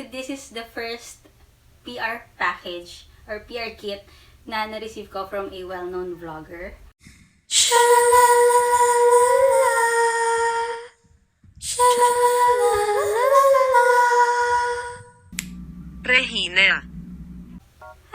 This is the first PR package or PR kit na na-receive ko from a well-known vlogger. Rehina.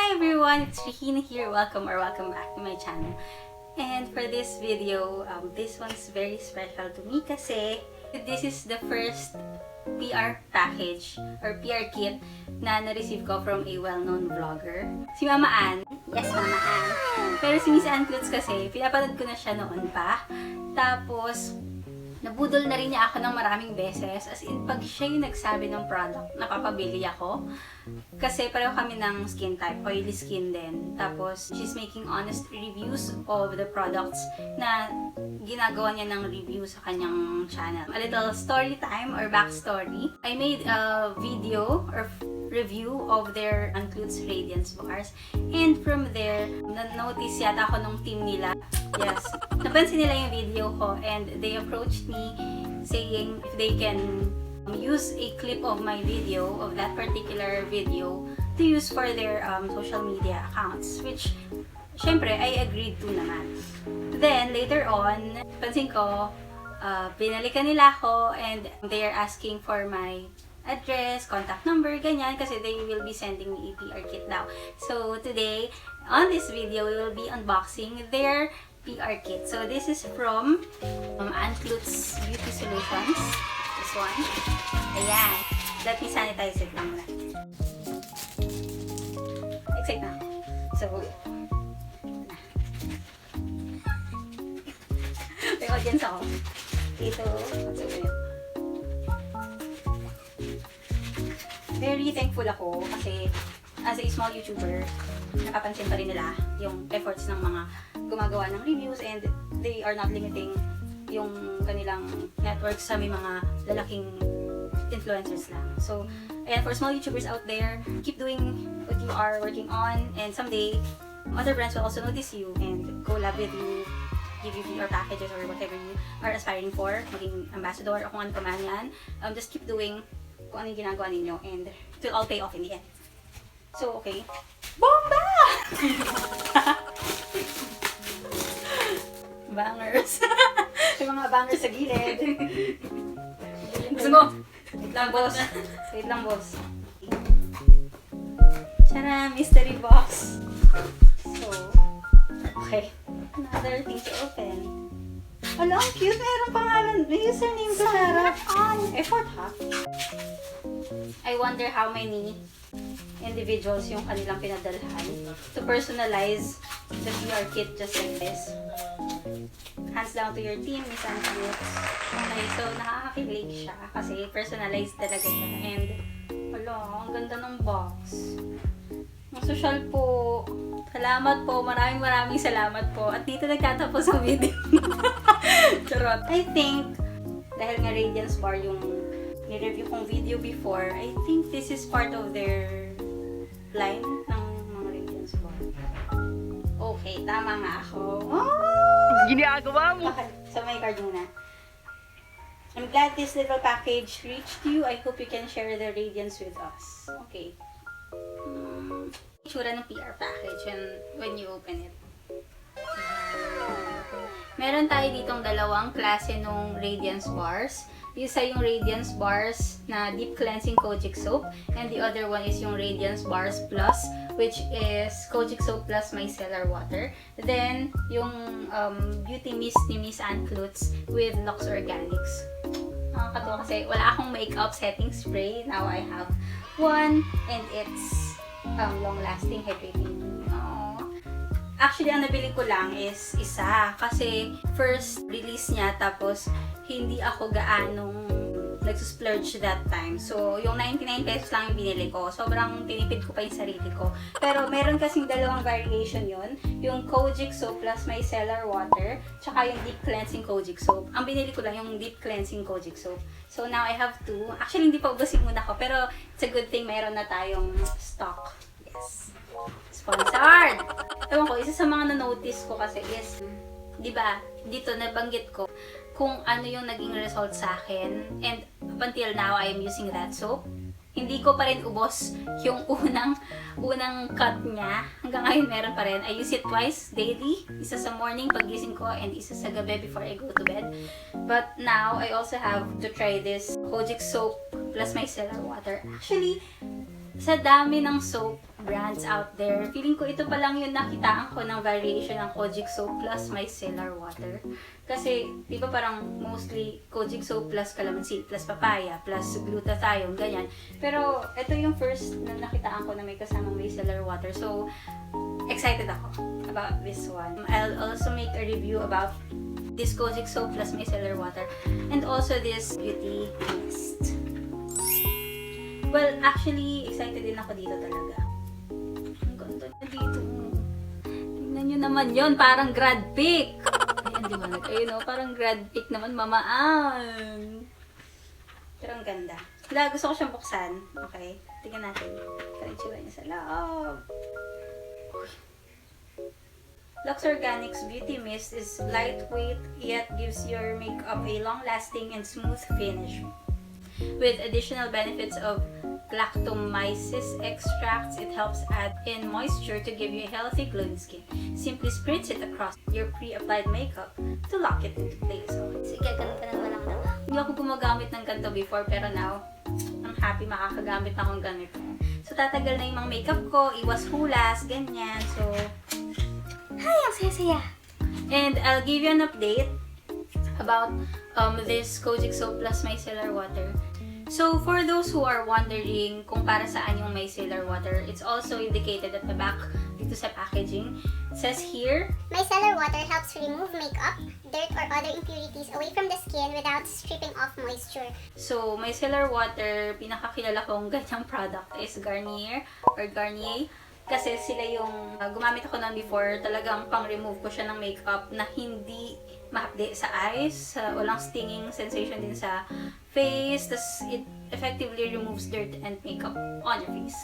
Hi everyone, it's Rehina here. Welcome back to my channel. And for this video, this one's very special to me kasi this is the first PR package or PR kit na na-receive ko from a well-known vlogger. Si Mama Anne. Yes, Mama Anne. Pero si Miss Anne Clutz kasi, pinapanood ko na siya noon pa. Tapos, nabudol na rin niya ako ng maraming beses. As in, pag siya yung nagsabi ng product, napapabili ako. Kasi pareho kami ng skin type, oily skin din. Tapos, she's making honest reviews of the products na ginagawa niya ng review sa kanyang channel. A little story time or backstory. I made a video or review of their Anne Clutz Radiance bars. And from there, na-notice yata ako nung team nila. Yes, napansin nila yung video ko and they approached me saying if they can use a clip of my video, of that particular video, to use for their social media accounts, which syempre I agreed to naman. Then later on, pansin ko, binalikan nila ako and they are asking for my address, contact number, ganyan, kasi they will be sending me a PR kit now. So today, on this video, we will be unboxing their PR kit. So this is from Anne Clutz Beauty Solutions. This one. Ayan. Let me sanitize it lang muna. Excited na ako. So, may audience ako. Dito. So, very thankful ako kasi as a small YouTuber, napapansin pa rin nila yung efforts ng mga gumagawa ng reviews and they are not limiting yung kanilang networks sa may mga lalaking influencers lang. So, ayan, for small YouTubers out there, keep doing what you are working on and someday, other brands will also notice you and collab with you, give you your packages or whatever you are aspiring for, maging ambassador o kung ano pa man yan. Just keep doing kung ano yung ginagawa ninyo and it will all pay off in the end. So, okay. Bomba! Bangers. May mga bangers sa gilid. Gusto mo? Wait lang, boss. Wait lang, boss. Tara, mystery box. So, okay. Another thing to open. Wala, ang cute. Mayroong pangalan. May username sa harap. Effort, ha? I wonder how many individuals yung kanilang pinadalhan to personalize the PR kit just like this. Hands down to your team, Miss Anne Clutz. Okay, so nakakakilig siya kasi personalized talaga siya. And wala, ang ganda ng box. Ang social po. Salamat po. Maraming salamat po. At dito nagtatapos ang video. Charot. I think, dahil nga Radiance bar yung ni-review kong video before, I think this is part of their line ng mga Radiance bar. Okay, tama nga ako. Oh! Ginagawa mo! Okay, so may card muna. I'm glad this little package reached you. I hope you can share the Radiance with us. Okay. Itsura ng PR package when you open it. Meron tayo ditong dalawang klase ng Radiance bars. Isa yung Radiance bars na deep cleansing Kojic soap and the other one is yung Radiance bars plus, which is Kojic soap plus Micellar Water. Then yung beauty mist ni Miss Anne Clutz with Lux Organics. Nakakatawa kasi wala akong makeup setting spray. Now I have one and it's long-lasting, hydrating. Actually, ang nabili ko lang is isa kasi first release niya tapos hindi ako gaanong nagsusplurge that time. So, yung 99 pesos lang yung binili ko. Sobrang tinipid ko pa yung sarili ko. Pero meron kasing dalawang variation yun. Yung Kojic soap plus Micellar Water tsaka yung deep cleansing Kojic soap. Ang binili ko lang yung deep cleansing Kojic soap. So, now I have two. Actually, hindi pa ubusin muna ko. Pero it's a good thing meron na tayong stock. Yes. Sponsored! Ewan ko, isa sa mga na-notice ko kasi is, di ba, dito nabanggit ko kung ano yung naging result sa akin. And up until now, I am using that soap. Hindi ko pa rin ubos yung unang cut niya. Hanggang ngayon meron pa rin. I use it twice daily. Isa sa morning paggising ko and isa sa gabi before I go to bed. But now, I also have to try this Kojic soap plus Micellar Water. Actually, sa dami ng soap brands out there, feeling ko ito pa lang yung nakitaan ko ng variation ng Kojic soap plus Micellar Water. Kasi, di ba parang mostly Kojic soap plus calamansi, plus papaya, plus glutathione, ganyan. Pero, ito yung first na nakitaan ko na may kasamang Micellar Water. So, excited ako about this one. I'll also make a review about this Kojic soap plus Micellar Water and also this beauty mist. Well, actually, excited din ako dito talaga. Ang ganda na dito. Tingnan nyo naman yon, parang grad pick. Ayan, di ba? Ayun o, parang grad pick naman, mamaan. Pero ang ganda. Wala, gusto ko siyang buksan. Okay, tingnan natin. Karitsura niya sa loob. Lux Organics Beauty Mist is lightweight yet gives your makeup a long-lasting and smooth finish. With additional benefits of lactomyces extracts, it helps add in moisture to give you a healthy glowing skin. Simply spritz it across your pre-applied makeup to lock it into place. Sige, ganun ka naman ako. Hindi ako gumagamit ng ganito before, pero now, I'm happy makakagamit akong ganito. So, tatagal na yung mga makeup ko, iwas hulas, ganyan. So, ay, ang saya-saya! And I'll give you an update about this Kojic soap plus Micellar Water. So, for those who are wondering kung para saan yung Micellar Water, it's also indicated at the back dito sa packaging. It says here, Micellar Water helps remove makeup, dirt, or other impurities away from the skin without stripping off moisture. So, Micellar Water, pinakakilala kong ganyang product is Garnier or Garnier. Kasi sila yung gumamit ako nun before, talagang pang-remove ko siya ng makeup na hindi mahapdi sa eyes, walang stinging sensation din sa face, tas it effectively removes dirt and makeup on your face.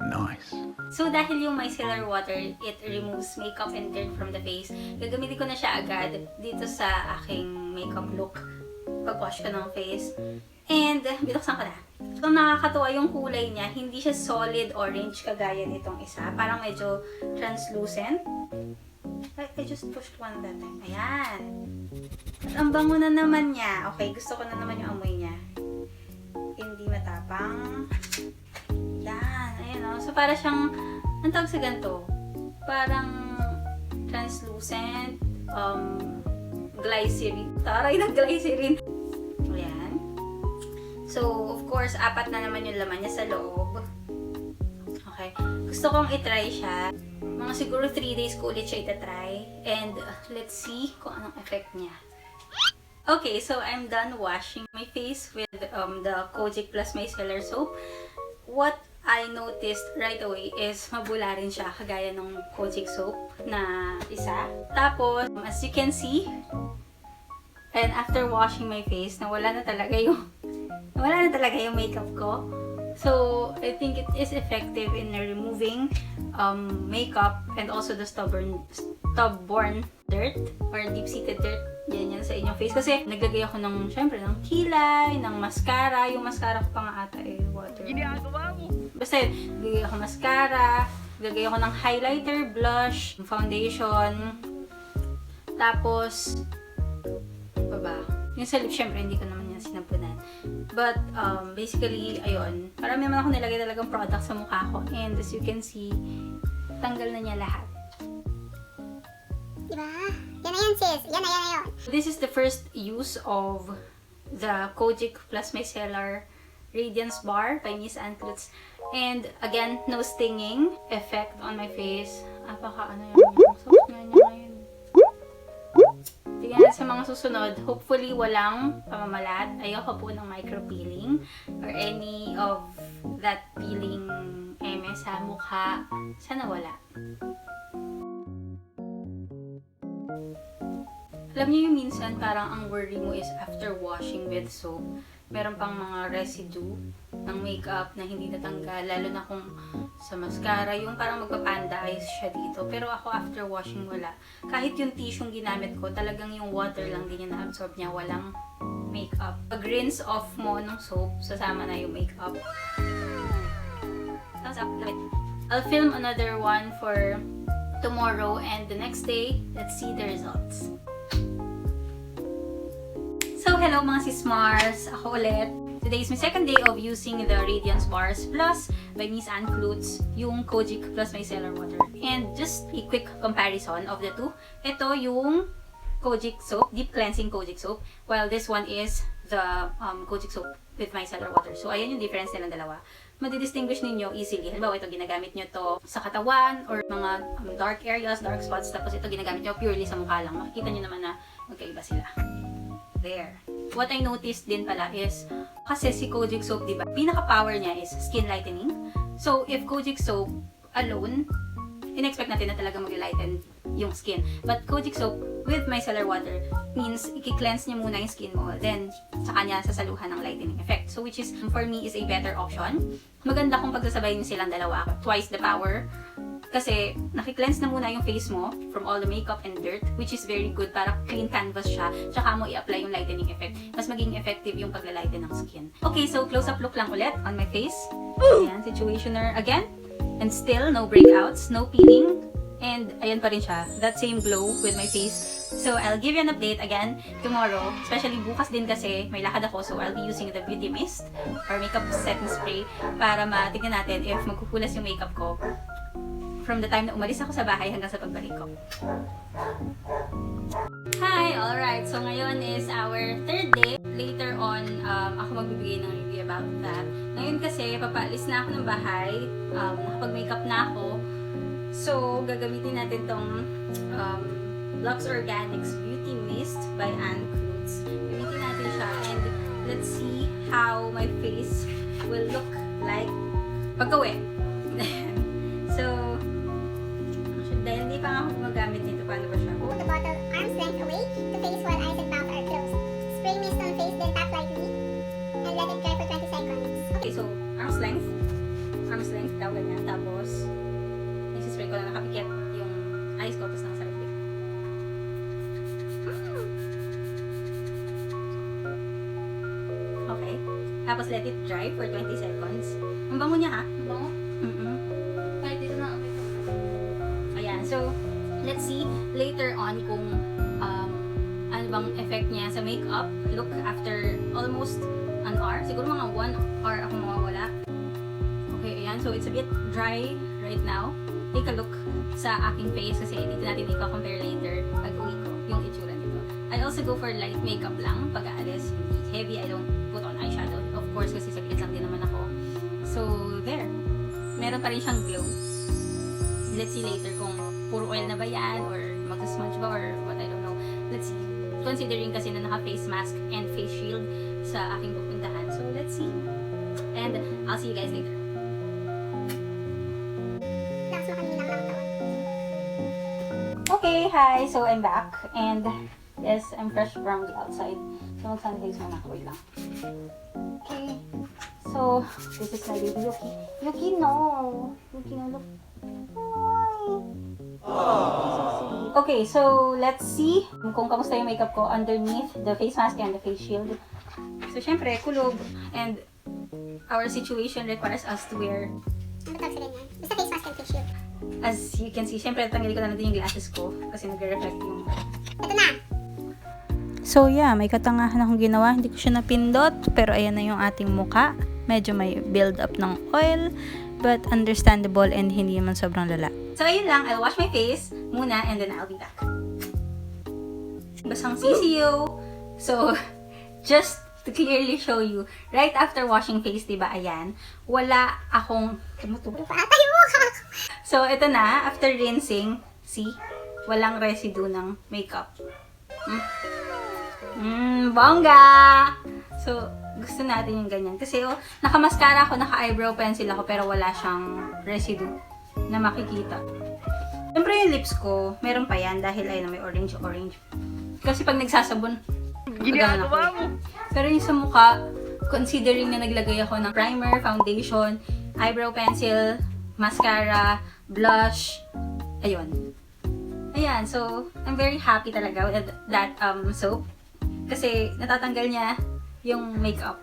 Nice. So dahil yung micellar water, it removes makeup and dirt from the face, gagamitin ko na siya agad dito sa aking makeup look pag-wash ko ng face. And, binuksan ko na. So, nakakatuwa yung kulay niya. Hindi siya solid orange kagaya nitong isa. Parang medyo translucent. I just pushed one that time. Ayan. At ang bango na naman niya. Okay, gusto ko na naman yung amoy niya. Hindi matapang. Yan. Ayan o. So, para siyang, ang tawag sa ganito? Parang translucent, glycerin. Taray ng glycerin. Ayan. So, of course, 4 na naman yung laman niya sa loob. Okay. Gusto kong itry siya. Mga siguro 3 days ko ulit siya itatry. And let's see kung anong effect niya. Okay, so I'm done washing my face with the Kojic plus Micellar soap. What I noticed right away is mabula rin siya kagaya ng Kojic soap na isa. Tapos, as you can see, and after washing my face, nawala na talaga yung makeup ko. So, I think it is effective in removing makeup and also the stubborn dirt or deep-seated dirt yan sa inyong face. Kasi naglagay ako ng, syempre, ng kilay, ng mascara. Yung mascara ko pa nga ata water. Ginagawa mo! Basta yun, naglagay ako mascara, naglagay ako ng highlighter, blush, foundation. Tapos, pa ba? Yung sa lips, syempre, hindi ko naman yan sinapunan. But, basically, ayun. Marami naman ako nilagay talagang product sa mukha ko. And as you can see, tanggal na niya lahat. Diba? Yan na yan, sis. Yan na yun. This is the first use of the Kojic plus Micellar Radiance Bar by Miss Anne Clutz. And, again, no stinging effect on my face. Apaka-ano yun. Soft nga niya ngayon. Tingnan sa mga susunod, hopefully walang pamamalat. Ayoko po ng micro-peeling or any of that peeling sa mukha. Sana wala. Alam niyo yung minsan parang ang worry mo is after washing with soap, meron pang mga residue ng makeup na hindi natanggal, lalo na kung sa mascara, yung parang magpapanda eyes siya dito. Pero ako after washing wala. Kahit yung tissue ginamit ko, talagang yung water lang din yung na-absorb niya, walang makeup. Pag rinse off mo ng soap, sasama na yung makeup. Thumbs up, love it. I'll film another one for tomorrow and the next day. Let's see the results. So, hello mga sismars! Ako ulit. Today is my second day of using the Radiance bars plus by Miss Anne Clutz, yung Kojic plus Micellar Water. And just a quick comparison of the two. Ito yung Kojic soap, deep cleansing Kojic soap, while this one is the Kojic soap with Micellar Water. So, ayan yung difference nilang dalawa. Madidistinguish ninyo easily. Halimbawa, ito ginagamit nyo to sa katawan or mga dark areas, dark spots, tapos ito ginagamit nyo purely sa mukha lang. Makikita nyo naman na magkaiba sila. There. What I noticed din pala is, kasi si Kojic soap, diba, pinaka-power niya is skin lightening. So, if Kojic soap alone, in-expect natin na talaga mag-lighten yung skin. But Kojic soap with micellar water means i-cleanse niya muna yung skin mo, then saka niya sasaluhan ng lightening effect. So, which is, for me, is a better option. Maganda kung pagsasabayin silang dalawa. Twice the power. Kasi, nakikleanse na muna yung face mo from all the makeup and dirt, which is very good para clean canvas siya. Tsaka mo i-apply yung lightening effect. Mas maging effective yung paglalighten ng skin. Okay, so close-up look lang ulit on my face. Ayan, situationer again. And still, no breakouts, no peeling. And ayan pa rin siya. That same glow with my face. So, I'll give you an update again tomorrow. Especially bukas din kasi may lakad ako. So, I'll be using the beauty mist or makeup setting spray para matignan natin if magkukulas yung makeup ko from the time na umalis ako sa bahay hanggang sa pagbalik ko. Hi! Alright, so ngayon is our third day. Later on, ako magbibigay ng review about that. Ngayon kasi, papaalis na ako ng bahay. Nakapag-makeup na ako. So, gagamitin natin tong Lux Organics Beauty Mist by Anne Clutz. Gamitin natin siya and let's see how my face will look like pagka-uwi. So, dahil hindi pa ako gumagamit nito, paano ba siya? Hold the bottle arm's length away to face while eyes and mouth are closed. Spray mist on face, then tap lightly and let it dry for 20 seconds. Okay, so arm's length daw ganyan. Tapos, spray ko na nakapikit yung eyes ko, tapos nakasarap ko. Okay. Tapos let it dry for 20 seconds. Ang bango niya ha? Ang bango? Kahit dito na okay. Ayan. So, let's see later on kung ano bang effect niya sa makeup look after almost an hour. Siguro mga 1 hour ako mawawala. Okay, ayan. So, it's a bit dry right now. Take a look sa aking face kasi dito natin i-compare later pag uwi ko yung itsura nito. I also go for light makeup lang pag aalis. Hindi heavy. I don't put on eyeshadow. Of course, kasi saglit lang din naman ako. So, there. Meron pa rin siyang glow. Let's see later kung puro oil na ba yan or magsasmudge ba or what, I don't know. Let's see. Considering kasi na naka-face mask and face shield sa aking pupuntahan. So, let's see. And I'll see you guys later. Okay, hi! So, I'm back. And, yes, I'm fresh from the outside. So, mag-sanitize muna ako. Wait lang. Okay. So, this is my baby Yuki. Yuki, no! Yuki, no, look. Okay, so let's see kung kamusta yung makeup ko underneath the face mask and the face shield. So, syempre, kulog. And our situation requires us to wear... Ano tawag sila niyan? Basta face mask and face shield. As you can see, syempre, tanggalin ko na natin yung glasses ko kasi nagre-reflect yung... Ito na! So yeah, may katangahan akong ginawa. Hindi ko siya napindot, pero ayan na yung ating mukha. Medyo may build up ng oil, but understandable and hindi naman sobrang lala. So, ayun lang. I'll wash my face muna and then I'll be back. Basang sisiyo. So, just to clearly show you, right after washing face, diba, ayan, wala akong... Patay mo ka! So, ito na. After rinsing, see? Walang residue ng makeup. Bongga! So, gusto natin yung ganyan. Kasi, naka-mascara ako, naka-eyebrow pencil ako, pero wala siyang residue na makikita. Siyempre yung lips ko, meron pa yan dahil ayun, may orange. Kasi pag nagsasabon, ginagawa mo. Pero yung sa mukha, considering na naglagay ako ng primer, foundation, eyebrow pencil, mascara, blush, ayun. Ayan, so I'm very happy talaga with that soap. kasi natatanggal niya yung makeup.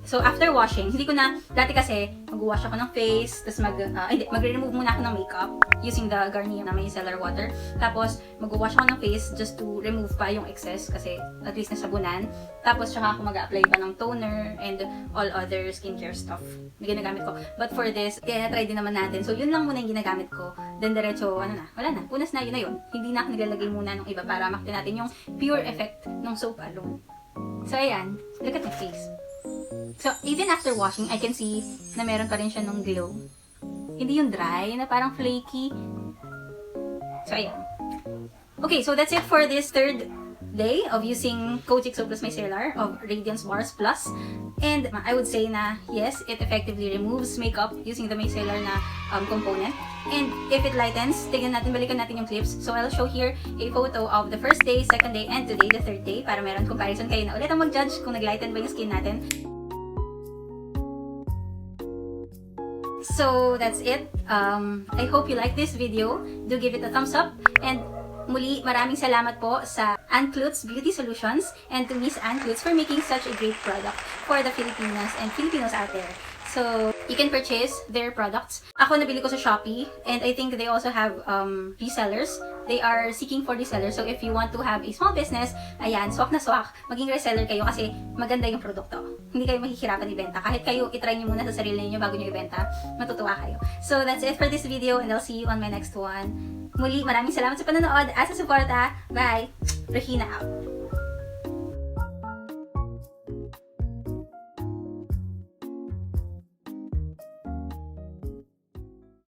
So, after washing, hindi ko na, dati kasi, mag-wash ako ng face, tapos mag-remove muna ako ng makeup using the Garnier na Micellar Water. Tapos, mag-wash ako ng face just to remove pa yung excess kasi at least nasabunan. Tapos, tsaka ako mag-apply pa ng toner and all other skincare stuff na ginagamit ko. But for this, kaya na-try din naman natin. So, yun lang muna yung ginagamit ko. Then, diretso, wala na. Punas na, yun na yun. Hindi na ako naglalagay muna ng iba para makita natin yung pure effect ng soap alone. So, ayan. Look at my face. So, even after washing, I can see na meron pa rin siya ng glow. Hindi yung dry, na parang flaky. So, ayan. Okay, so that's it for this third day of using Kojic Soap Plus Micellar of Radiance Bars Plus. And I would say na, yes, it effectively removes makeup using the micellar na component. And if it lightens, balikan natin yung clips. So, I'll show here a photo of the first day, second day, and today, the third day, para meron comparison kayo na ulit ang mag-judge kung nag-lighten ba yung skin natin. So, that's it. I hope you like this video. Do give it a thumbs up. And muli, maraming salamat po sa Anne Clutz Beauty Solutions and to Miss Anne Clutz for making such a great product for the Filipinas and Filipinos out there. So, you can purchase their products. Ako nabili ko sa Shopee and I think they also have resellers. They are seeking for resellers. So, if you want to have a small business, ayan, swak na swak, maging reseller kayo kasi maganda yung produkto. Hindi kayo mahihirapan ibenta. Kahit kayo itry nyo muna sa sarili niyo bago nyo ibenta, matutuwa kayo. So, that's it for this video and I'll see you on my next one. Muli, maraming salamat sa panonood at sa suporta. Bye! Rehina out!